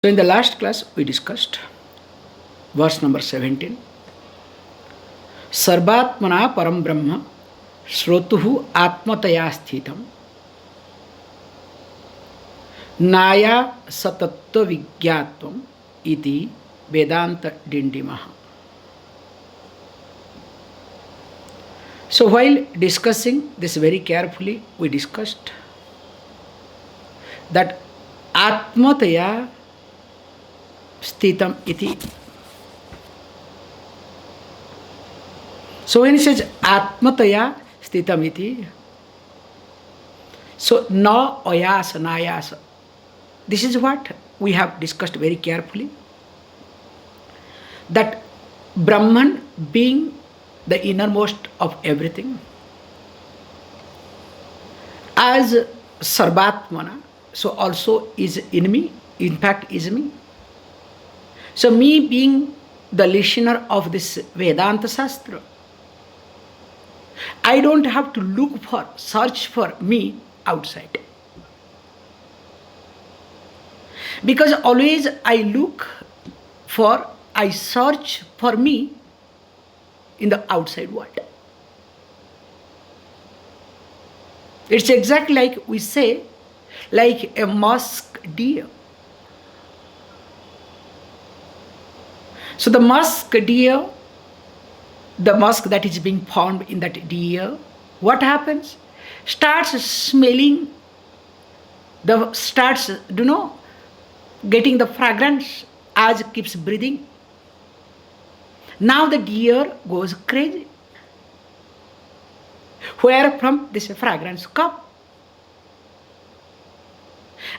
So in the last class we discussed verse number 17. Sarvatmana param brahma shrotuhu atmataya sthitam naya satattva vigyatvam iti Vedanta Dindima. So while discussing this very carefully, we discussed that atmataya sthitam iti. So when he says atmataya sthitam iti, so na ayasa nayasa, this is what we have discussed very carefully, that Brahman being the innermost of everything, as Sarvatmana, so also is in me, in fact is me. So me being the listener of this Vedanta Shastra, I don't have to look for, search for me outside. Because always I search for me in the outside world. It's exactly like we say, like a musk deer. So the musk deer, the musk that is being found in that deer, what happens? Starts smelling, getting the fragrance as it keeps breathing. Now the deer goes crazy. Where from this fragrance come?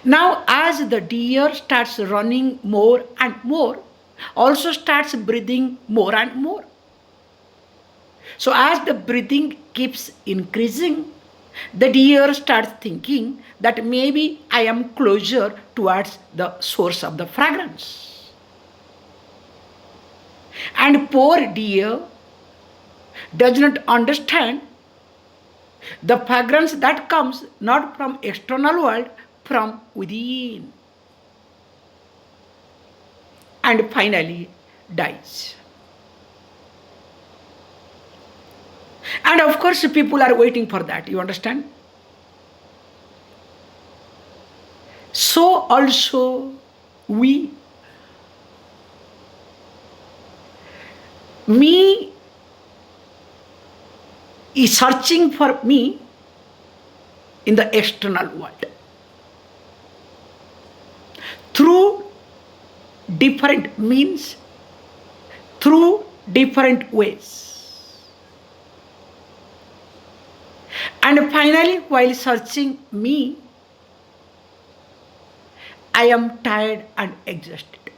Now as the deer starts running more and more, also starts breathing more and more. So as the breathing keeps increasing, the deer starts thinking that maybe I am closer towards the source of the fragrance. And poor deer does not understand the fragrance that comes not from external world, from within. And finally dies. And of course people are waiting for that, you understand? So also me is searching for me in the external world through different means, through different ways. And finally, while searching me, I am tired and exhausted.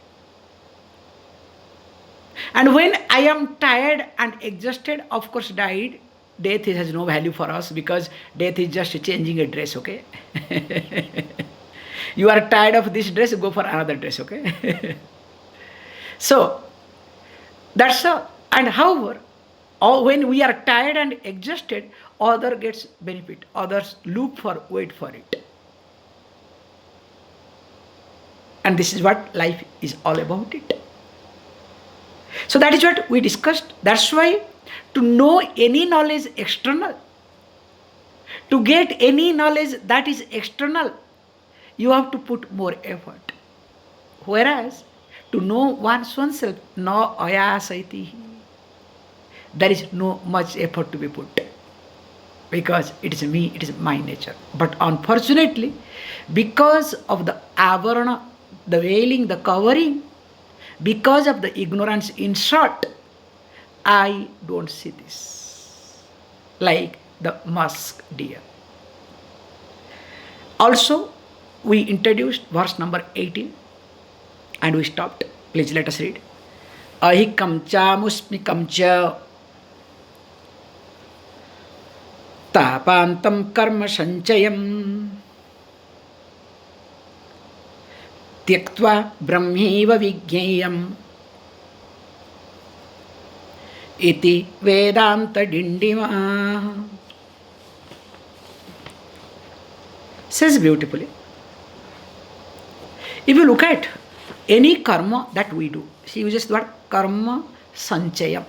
And when I am tired and exhausted, of course, death has no value for us, because death is just changing a dress, okay? You are tired of this dress, go for another dress, okay? So, that's all. And however, when we are tired and exhausted, other gets benefit, others wait for it. And this is what life is all about it. So that is what we discussed. That's why to know any knowledge external, to get any knowledge that is external, you have to put more effort. Whereas to know oneself, no ayasaiti, there is no much effort to be put, because it is me, it is my nature. But unfortunately, because of the avarana, the veiling, the covering, because of the ignorance, in short, I don't see this, like the musk deer. Also, we introduced verse number 18 and we stopped. Please let us read. Ahikam cha musmikam cha tapantam karma sanchayam tyaktva brahmeva vigyayam iti Vedanta Dindima. Says beautifully. If you look at Any karma that we do. She uses the word karma sanchayam.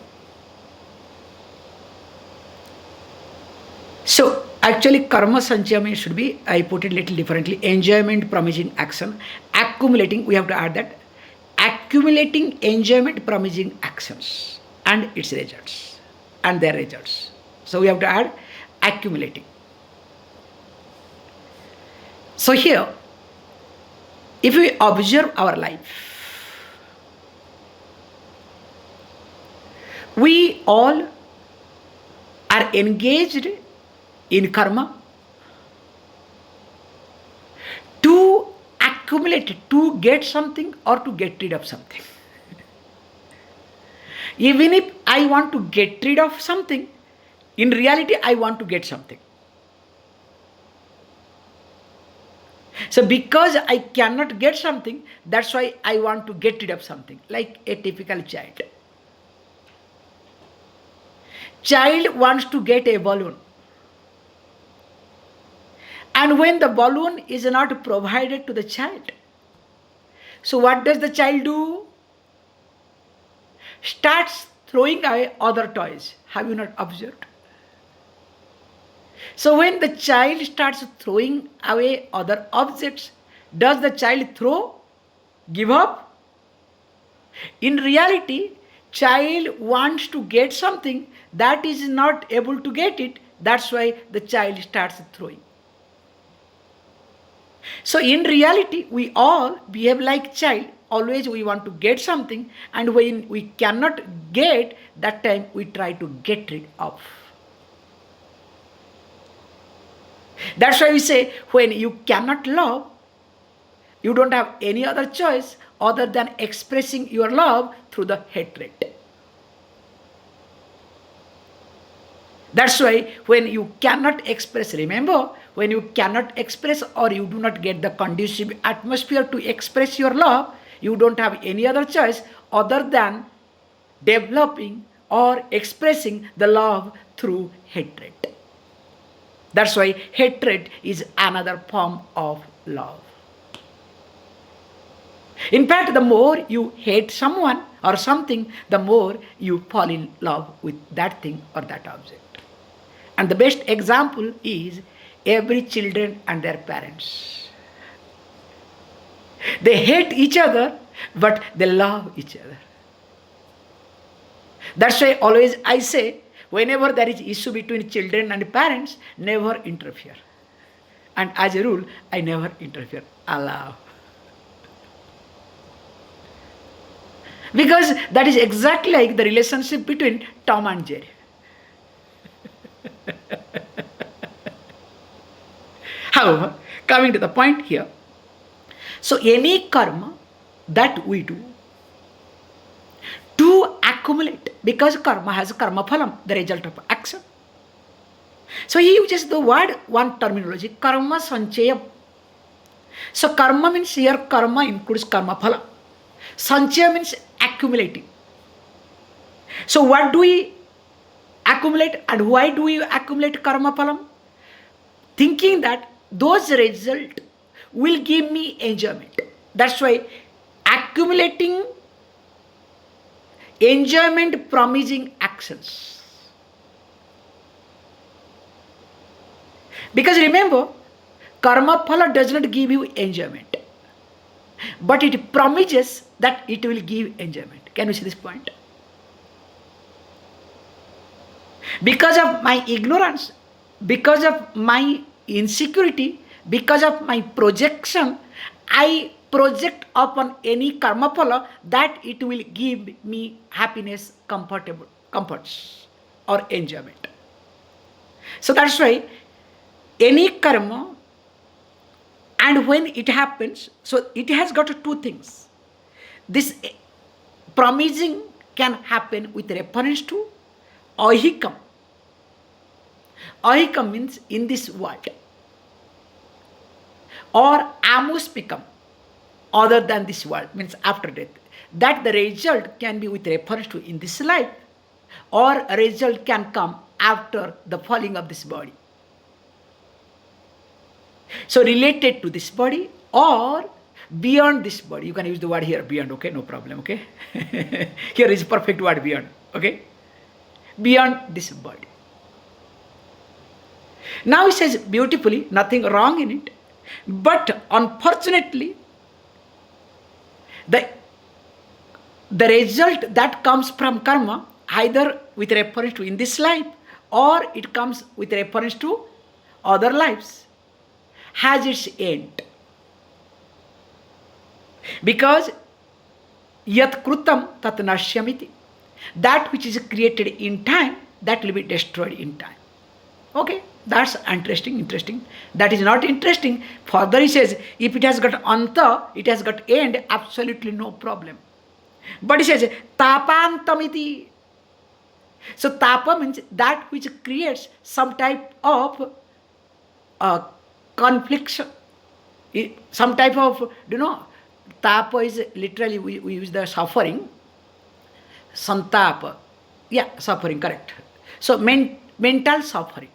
So, actually, karma sanchayam should be, I put it a little differently, enjoyment promising action. Accumulating, we have to add that. Accumulating enjoyment promising actions and its results and their results. So, we have to add accumulating. So, here, if we observe our life, we all are engaged in karma to accumulate, to get something or to get rid of something. Even if I want to get rid of something, in reality I want to get something. So because I cannot get something, that's why I want to get rid of something, like a typical child. Child wants to get a balloon. And when the balloon is not provided to the child, so what does the child do? Starts throwing away other toys. Have you not observed? So when the child starts throwing away other objects, does the child throw? Give up? In reality, child wants to get something that is not able to get it. That's why the child starts throwing. So in reality, we all behave like child. Always we want to get something, and when we cannot get, that time we try to get rid of. That's why we say, when you cannot love, you don't have any other choice other than expressing your love through the hatred. That's why when you cannot express, remember, when you cannot express or you do not get the conducive atmosphere to express your love, you don't have any other choice other than developing or expressing the love through hatred. That's why hatred is another form of love. In fact, the more you hate someone or something, the more you fall in love with that thing or that object. And the best example is every children and their parents. They hate each other, but they love each other. That's why always I say, whenever there is issue between children and parents, never interfere. And as a rule, I never interfere. Allow. Because that is exactly like the relationship between Tom and Jerry. However, coming to the point here, so any karma that we do to accumulate, because karma has karma phalam, the result of action. So he uses the word, one terminology, karma sanchayam. So karma means here karma includes karma phala. Sanchaya means accumulating. So what do we accumulate and why do we accumulate karma phalam? Thinking that those results will give me enjoyment. That's why accumulating enjoyment promising actions. Because remember, karma phala does not give you enjoyment, but it promises that it will give enjoyment. Can you see this point? Because of my ignorance, because of my insecurity, because of my projection, I project upon any karma phala that it will give me happiness, comforts or enjoyment. So that's why any karma, and when it happens, so it has got two things. This promising can happen with reference to ahikam. Ahikam means in this world, or amuspikam, other than this world, means after death. That the result can be with reference to in this life, or a result can come after the falling of this body. So related to this body, or beyond this body. You can use the word here, beyond, okay? No problem, okay? Here is perfect word, beyond, okay? Beyond this body. Now he says beautifully, nothing wrong in it. But unfortunately, the result that comes from karma, either with reference to in this life or it comes with reference to other lives, has its end. Because yat krutam tat nashyamiti. That which is created in time, that will be destroyed in time. Okay, that's interesting. That is not interesting. Further he says, if it has got anta, it has got end, absolutely no problem. But he says, tapantamiti. So tapa means that which creates some type of confliction. Some type of, tapa is literally, we use the suffering. Santapa. Yeah, suffering, correct. So mental suffering.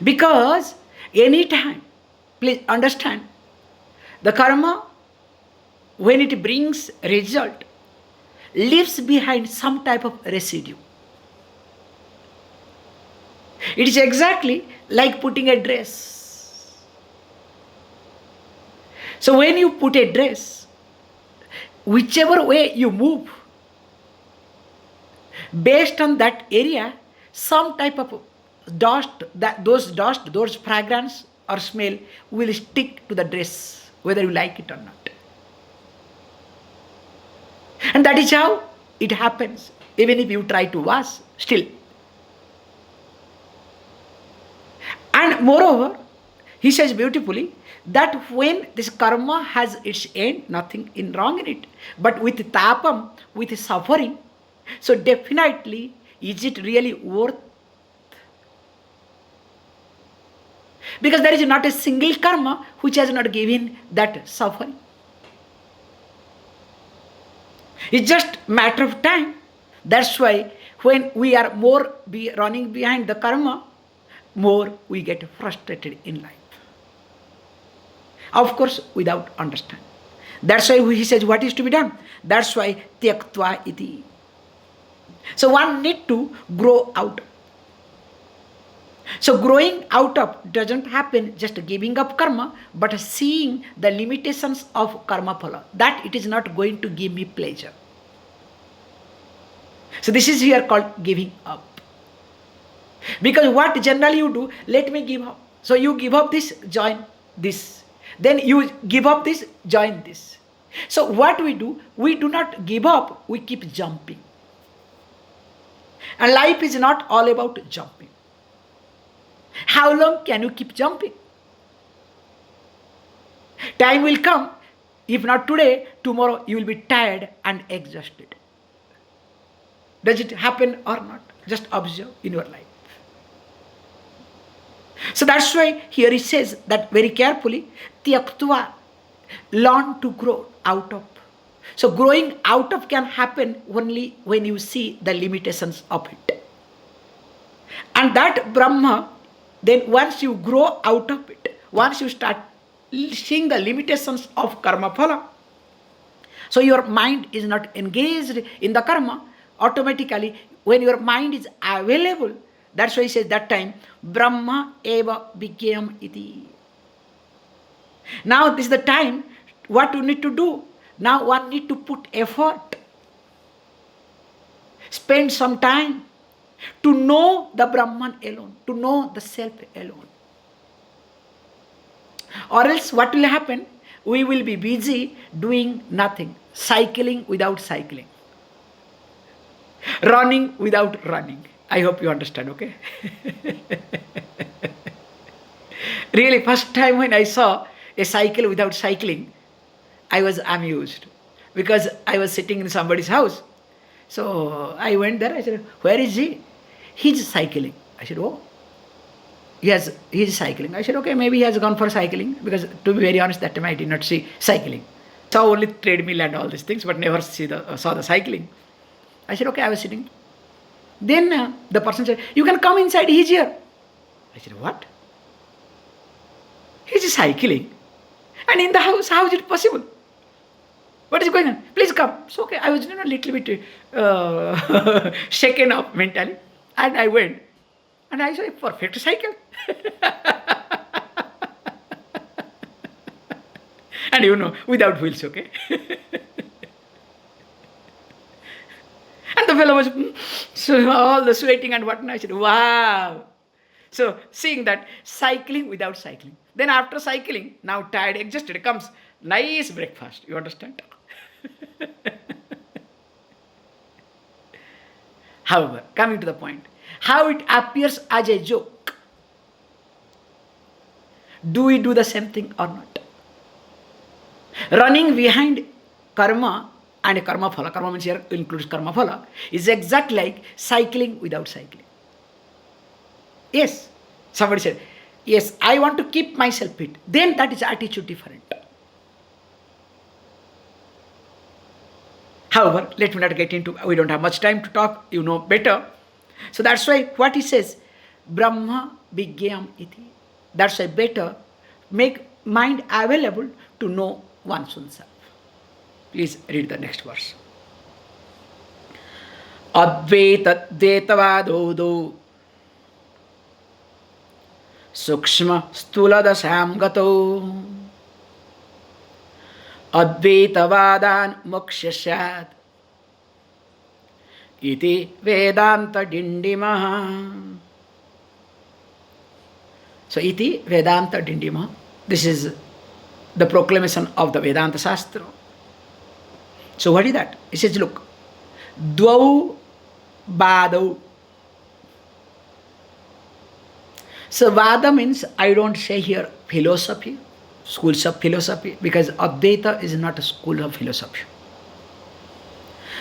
Because anytime, please understand, the karma, when it brings result, leaves behind some type of residue. It is exactly like putting a dress. So when you put a dress, whichever way you move, based on that area, some type of dust, those fragrance or smell will stick to the dress, whether you like it or not. And that is how it happens. Even if you try to wash, still. And moreover, he says beautifully that when this karma has its end, nothing wrong in it. But with tapam, with suffering, so definitely, is it really worth? Because there is not a single karma which has not given that suffering. It's just matter of time. That's why when we are more running behind the karma, more we get frustrated in life. Of course, without understanding. That's why he says what is to be done. That's why tyaktva iti. So one need to grow out. So growing out of doesn't happen just giving up karma, but seeing the limitations of karma phala. That it is not going to give me pleasure. So this is here called giving up. Because what generally you do, let me give up. So you give up this, join this. Then you give up this, join this. So what we do not give up, we keep jumping. And life is not all about jumping. How long can you keep jumping? Time will come, if not today, tomorrow you will be tired and exhausted. Does it happen or not? Just observe in your life. So that's why here he says that very carefully, tyaktva, learn to grow out of. So growing out of can happen only when you see the limitations of it. And that Brahma, then once you grow out of it, once you start seeing the limitations of karma phala, so your mind is not engaged in the karma, automatically when your mind is available, that's why he says that time, Brahma eva became iti. Now this is the time, what you need to do? Now one need to put effort. Spend some time to know the Brahman alone, to know the self alone. Or else what will happen? We will be busy doing nothing, cycling without cycling, running without running. I hope you understand, okay? Really, first time when I saw a cycle without cycling, I was amused because I was sitting in somebody's house. So I went there, I said, where is he? He's cycling. I said, oh, yes, he's cycling. I said, okay, maybe he has gone for cycling, because to be very honest, that time I did not see cycling. Saw only treadmill and all these things, but never saw the cycling. I said, okay, I was sitting. Then the person said, you can come inside, he's here. I said, what? He's cycling. And in the house, how is it possible? What is going on? Please come. So, okay, I was a little bit shaken up mentally. And I went. And I saw a perfect cycle. And without wheels, okay? And the fellow was so all the sweating and whatnot. I said, wow. So seeing that, cycling without cycling. Then after cycling, now tired, exhausted, comes nice breakfast. You understand? However, coming to the point, how it appears as a joke. Do we do the same thing or not? Running behind karma and karma phala means here includes karma phala, is exactly like cycling without cycling. Yes, somebody said, yes, I want to keep myself fit. Then that is attitude different. However, let me not get into, we don't have much time to talk, you know better. So that's why what he says, Brahma Vigyam iti. That's why better make mind available to know one's own self. Please read the next verse. Advaita detavadodo sukshma stuladasam gato advaitavadan mokshashat iti Vedanta Dindima. So iti Vedanta Dindima. This is the proclamation of the Vedanta Shastra. So what is that? It says, look, dvau vadau. So vada means, I don't say here philosophy, schools of philosophy, because Advaita is not a school of philosophy.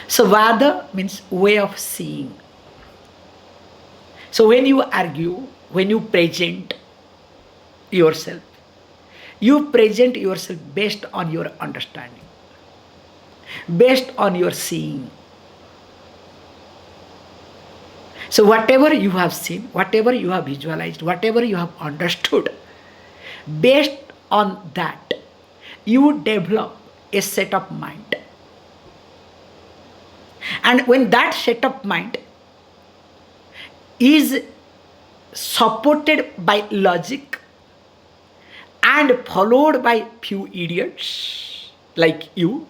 So vada means way of seeing. So when you argue, when you present yourself, you present yourself based on your understanding, based on your seeing. So whatever you have seen, whatever you have visualized, whatever you have understood, based on that, you develop a set of mind. And when that set of mind is supported by logic and followed by few idiots like you,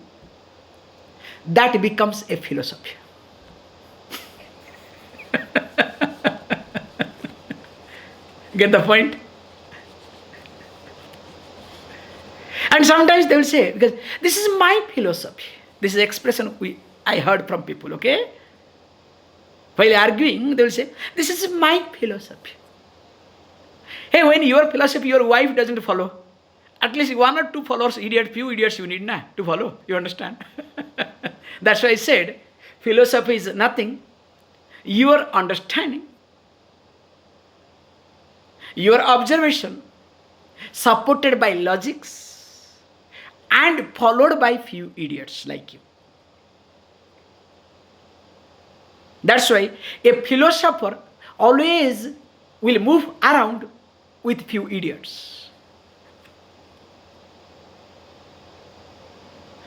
that becomes a philosophy. Get the point? And sometimes they will say, because this is my philosophy. This is expression I heard from people, okay? While arguing, they will say, this is my philosophy. Hey, when your philosophy, your wife doesn't follow, at least one or two followers, few idiots you need to follow. You understand? That's why I said, philosophy is nothing. Your understanding, your observation, supported by logics and followed by few idiots like you. That's why a philosopher always will move around with few idiots.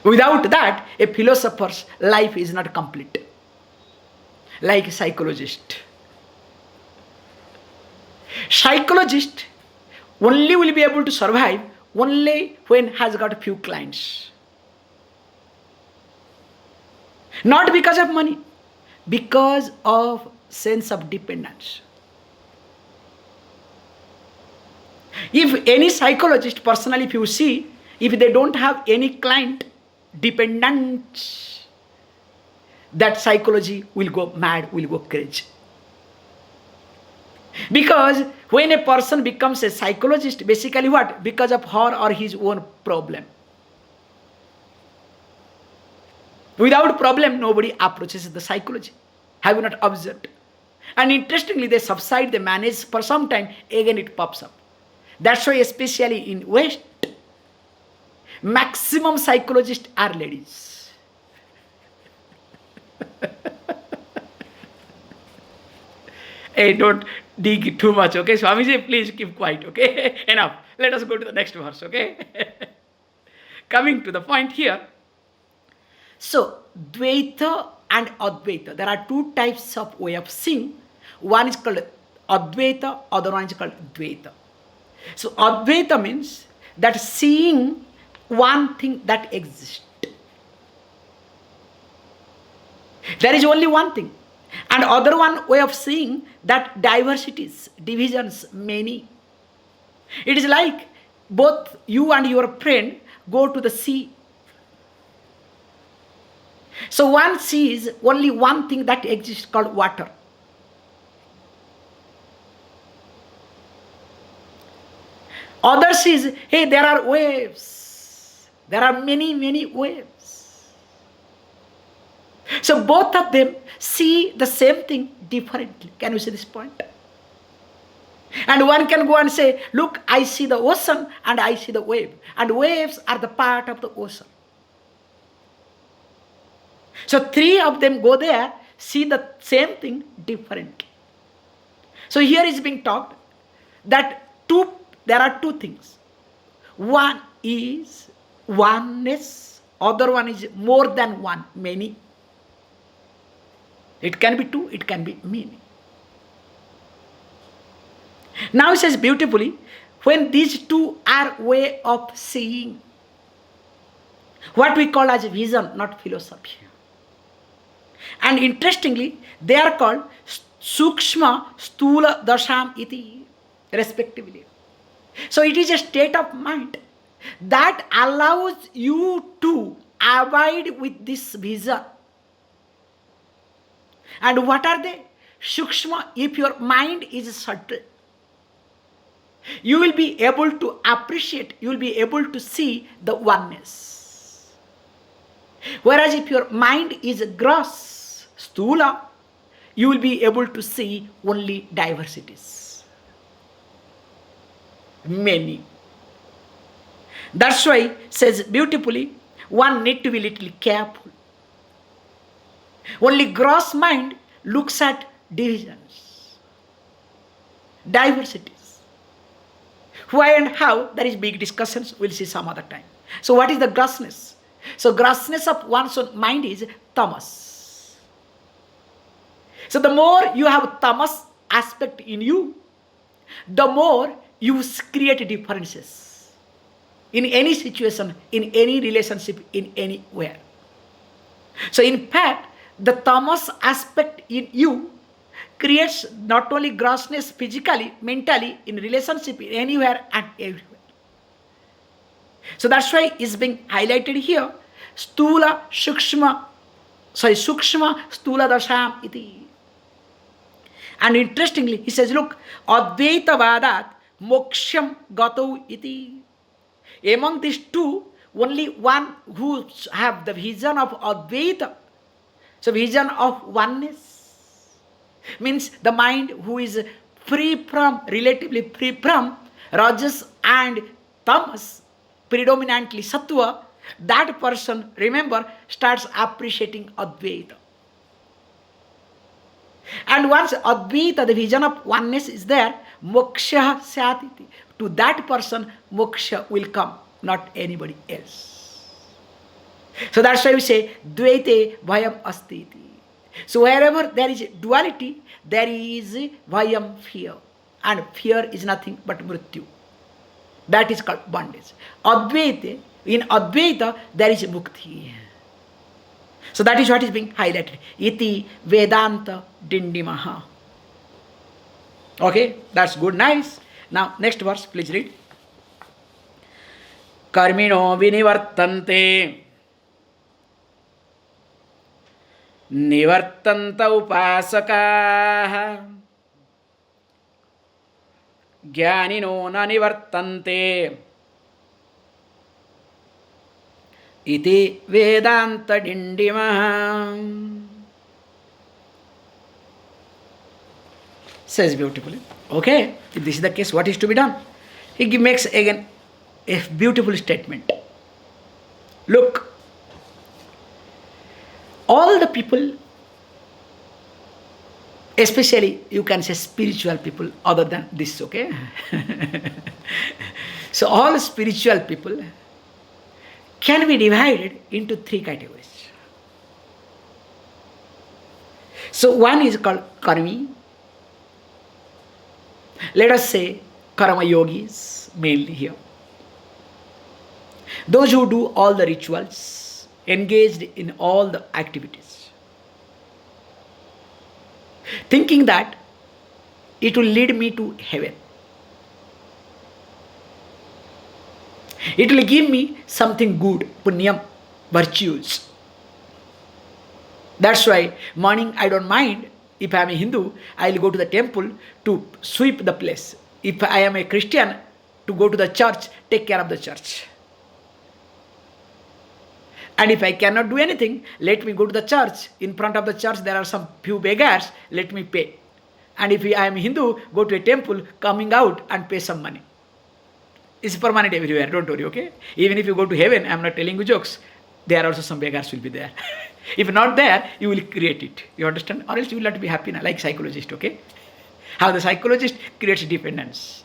Without that, a philosopher's life is not complete. Like a psychologist. Psychologist only will be able to survive only when has got a few clients. Not because of money, because of sense of dependence. If any psychologist, personally, if you see, if they don't have any client dependent, that psychology will go mad, will go crazy. Because when a person becomes a psychologist, basically what? Because of her or his own problem. Without problem, nobody approaches the psychology. Have you not observed? And interestingly, they subside, they manage for some time, again it pops up. That's why especially in West, maximum psychologists are ladies. Hey, don't dig too much, okay? Swamiji, please keep quiet, okay? Enough. Let us go to the next verse, okay? Coming to the point here. So, Dvaita and Advaita. There are two types of way of seeing. One is called Advaita, other one is called Dvaita. So, Advaita means that seeing one thing that exists. There is only one thing. And other one way of seeing that diversities, divisions, many. It is like both you and your friend go to the sea. So one sees only one thing that exists called water. Other sees, hey, there are waves. There are many, many waves. So both of them see the same thing differently. Can you see this point? And one can go and say, look, I see the ocean and I see the wave. And waves are the part of the ocean. So three of them go there, see the same thing differently. So here is being talked that there are two things. One is oneness, other one is more than one, many. It can be two, it can be many. Now it says beautifully, when these two are way of seeing, what we call as vision, not philosophy. And interestingly, they are called Sukshma, Stula, Dasham, Iti, respectively. So it is a state of mind that allows you to abide with this vision. And what are they? Sukshma, if your mind is subtle, you will be able to appreciate, you will be able to see the oneness. Whereas if your mind is gross, stula, you will be able to see only diversities. Many. That's why it says beautifully, one need to be little careful. Only gross mind looks at divisions, diversities. Why and how, there is big discussions, we'll see some other time. So what is the grossness? So grossness of one's own mind is tamas. So the more you have tamas aspect in you, the more you create differences in any situation, in any relationship, in anywhere. So in fact, the tamas aspect in you creates not only grossness physically, mentally, in relationship, in anywhere and everywhere. So that's why it's being highlighted here. Stula, Sukshma, Stula Dasham iti. And interestingly, he says, look, Advaita Vadat Moksham Gato iti. Among these two, only one who have the vision of Advaita, so vision of oneness, means the mind who is free from, relatively free from Rajas and Tamas, predominantly Sattva, that person, remember, starts appreciating Advaita. And once Advaita, the vision of oneness is there, moksha syatiti. To that person, moksha will come, not anybody else. So that's why we say, dvaite bhayam astiti. So wherever there is duality, there is bhayam, fear. And fear is nothing but mrityu. That is called bondage. Advaita, in Advaita, there is mukti. So that is what is being highlighted. Iti Vedanta Dindima. Okay, that's good, nice. Now, next verse, please read. Karmino vinivartante nivartanta upasakaha jnanino na nivartante iti Vedanta Dindima. Says beautifully. Okay, if this is the case, what is to be done? He makes again a beautiful statement. Look, all the people Especially, you can say spiritual people other than this, okay? So, all spiritual people can be divided into three categories. So, one is called karmi. Let us say karma yogis, mainly here. Those who do all the rituals, engaged in all the activities, thinking that it will lead me to heaven. It will give me something good, punyam, virtues. That's why morning I don't mind. If I am a Hindu, I will go to the temple to sweep the place. If I am a Christian, to go to the church, take care of the church. And if I cannot do anything, let me go to the church. In front of the church, there are some few beggars, let me pay. And if I am Hindu, go to a temple, coming out and pay some money. It's permanent everywhere, don't worry, okay? Even if you go to heaven, I am not telling you jokes, there are also some beggars will be there. If not there, you will create it. You understand? Or else you will not be happy, like psychologist, okay? How the psychologist creates dependence.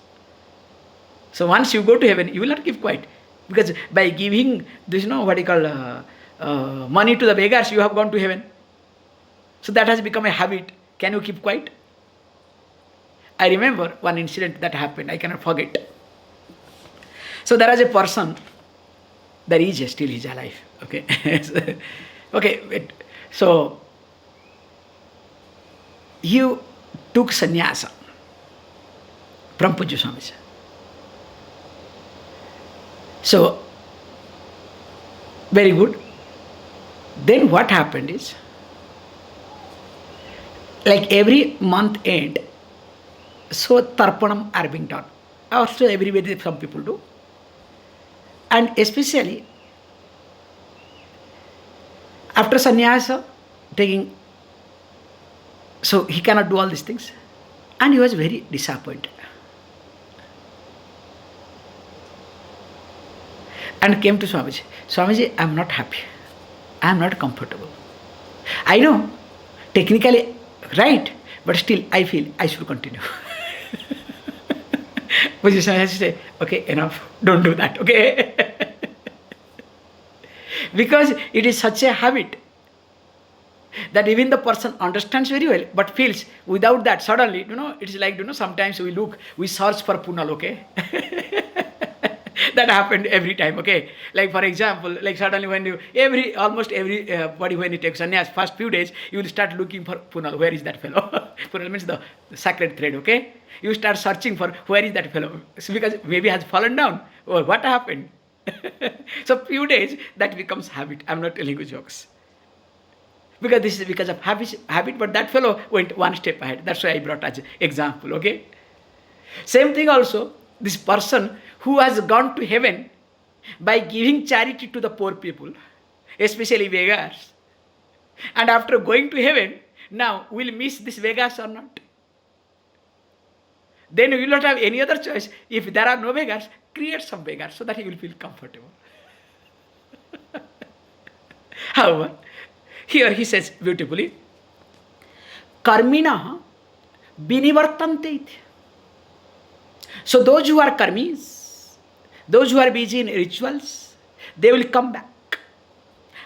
So once you go to heaven, you will not keep quiet. Because by giving this, what you call money to the beggars, you have gone to heaven. So that has become a habit. Can you keep quiet? I remember one incident that happened. I cannot forget. So there was a person. There is still is alive. Okay. Okay. Wait. So he took sannyasa from Pujya Swamiji. So, very good. Then what happened is, like every month end, so tarpanam are being done. Also everywhere some people do. And especially, after sannyasa, taking, so he cannot do all these things. And he was very disappointed. And came to Swamiji. Swamiji, I am not happy. I am not comfortable. I know, technically right, but still I feel I should continue. But Swamiji has to say, okay, enough, don't do that, okay? Because it is such a habit that even the person understands very well, but feels without that, suddenly, it's like, sometimes we search for punal, okay? That happened every time, okay? Like for example, like suddenly when almost everybody when you take sannyas, first few days, you will start looking for punal, where is that fellow? Punal means the sacred thread, okay? You start searching for where is that fellow? Because maybe has fallen down, or what happened? So few days, that becomes habit. I'm not telling you jokes. Because this is because of habit, but that fellow went one step ahead. That's why I brought as an example, okay? Same thing also, this person who has gone to heaven by giving charity to the poor people, especially beggars. And after going to heaven, now will miss this beggars or not? Then you will not have any other choice. If there are no beggars, create some beggars so that you will feel comfortable. However, here he says beautifully, karmina binivartante iti. So those who are karmis, those who are busy in rituals, they will come back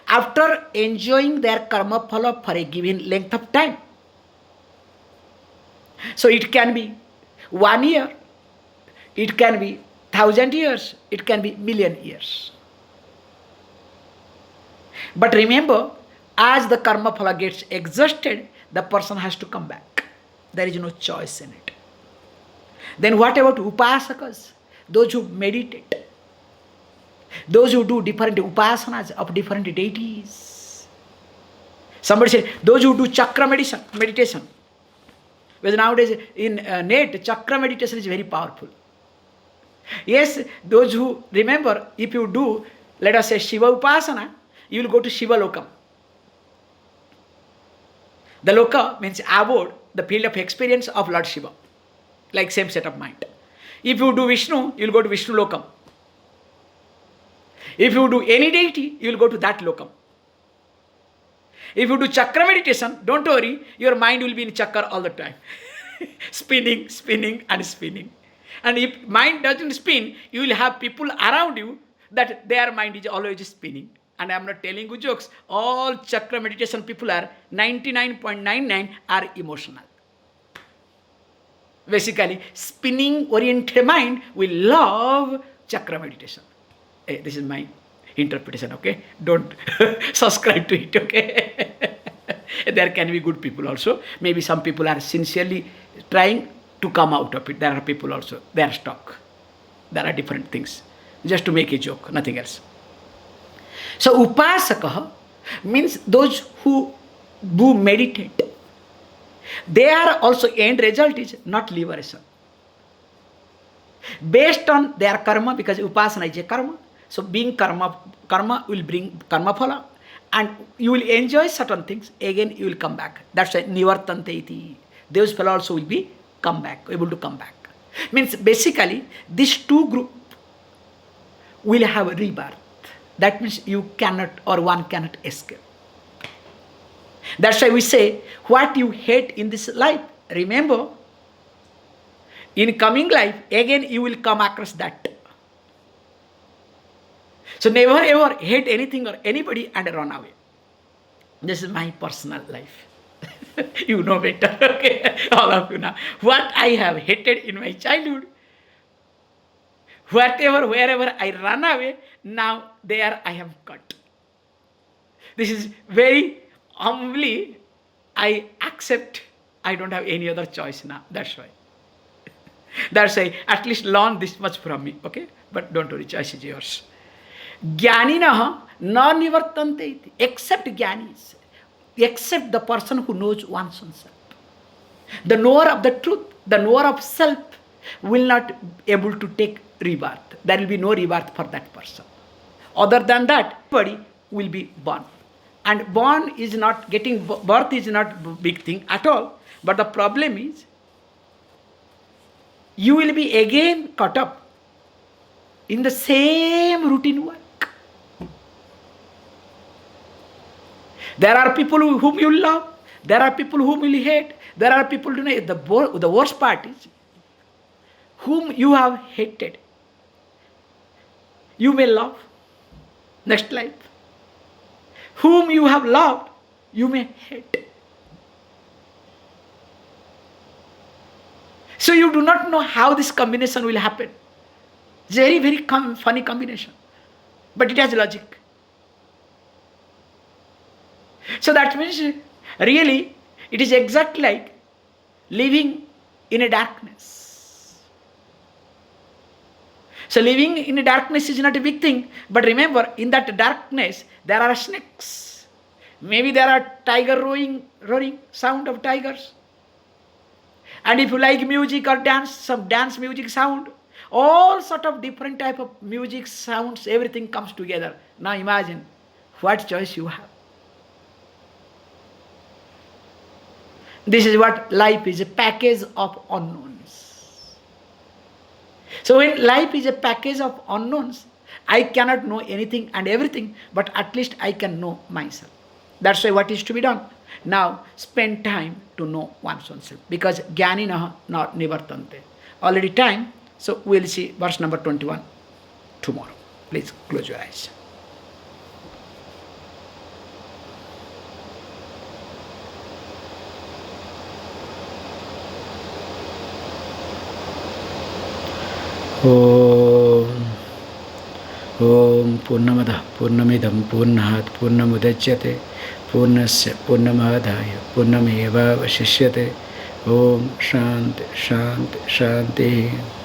after enjoying their karma phala for a given length of time. So it can be 1 year, it can be 1,000 years, it can be 1,000,000 years. But remember, as the karma phala gets exhausted, the person has to come back. There is no choice in it. Then what about upasakas? Those who meditate, those who do different upasanas of different deities. Somebody said, those who do chakra meditation. Because nowadays in net, chakra meditation is very powerful. Yes, those who, remember, if you do, let us say Shiva upasana, you will go to Shiva lokam. The loka means abode, the field of experience of Lord Shiva. Like same set of mind. If you do Vishnu, you will go to Vishnu lokam. If you do any deity, you will go to that lokam. If you do chakra meditation, don't worry, your mind will be in chakra all the time. Spinning, spinning, and spinning. And if mind doesn't spin, you will have people around you that their mind is always spinning. And I am not telling you jokes. All chakra meditation people are 99.99 are emotional. Basically, spinning oriented mind will love chakra meditation. Hey, this is my interpretation, okay? Don't subscribe to it, okay? There can be good people also. Maybe some people are sincerely trying to come out of it. There are people also, they are stuck. There are different things. Just to make a joke, nothing else. So, upasaka means those who meditate. Their also end result is not liberation. Based on their karma, because upasana is a karma. So being karma will bring karma phala, and you will enjoy certain things. Again, you will come back. That's why nivartante iti. Those fellow also will be able to come back. Means basically, these two groups will have a rebirth. That means you cannot or one cannot escape. That's why we say, what you hate in this life, remember, in coming life, again you will come across that. So never ever hate anything or anybody and run away. This is my personal life. You know better, okay? All of you now. What I have hated in my childhood, wherever I run away, now there I have got. This is very humbly, I accept. I don't have any other choice now. That's why. That's why at least learn this much from me, okay? But don't worry, choice is yours. Jnaninaha na nivartante iti. Except jnanis. Except the person who knows one's own self. The knower of the truth, the knower of self will not be able to take rebirth. There will be no rebirth for that person. Other than that, everybody will be born. And born is not getting, birth is not a big thing at all. But the problem is, you will be again caught up in the same routine work. There are people whom you love. There are people whom you hate. There are people who know. The worst part is, whom you have hated, you may love next life. Whom you have loved, you may hate. So you do not know how this combination will happen. It's very, very funny combination. But it has logic. So that means, really, it is exactly like living in a darkness. So living in a darkness is not a big thing. But remember, in that darkness, there are snakes. Maybe there are tiger roaring, sound of tigers. And if you like music or dance, some dance music sound, all sort of different type of music sounds, everything comes together. Now imagine what choice you have. This is what life is, a package of unknowns. So when life is a package of unknowns, I cannot know anything and everything, but at least I can know myself. That's why what is to be done? Now spend time to know one's own self. Because jnaninaha na nivartante. Already time, so we'll see verse number 21 tomorrow. Please close your eyes. Om Purnamada Purnamidam Purnat Purnamudachyate Purnasya Purnamadaya Purnameva Vashishyate. Om Shanti Shanti Shanti.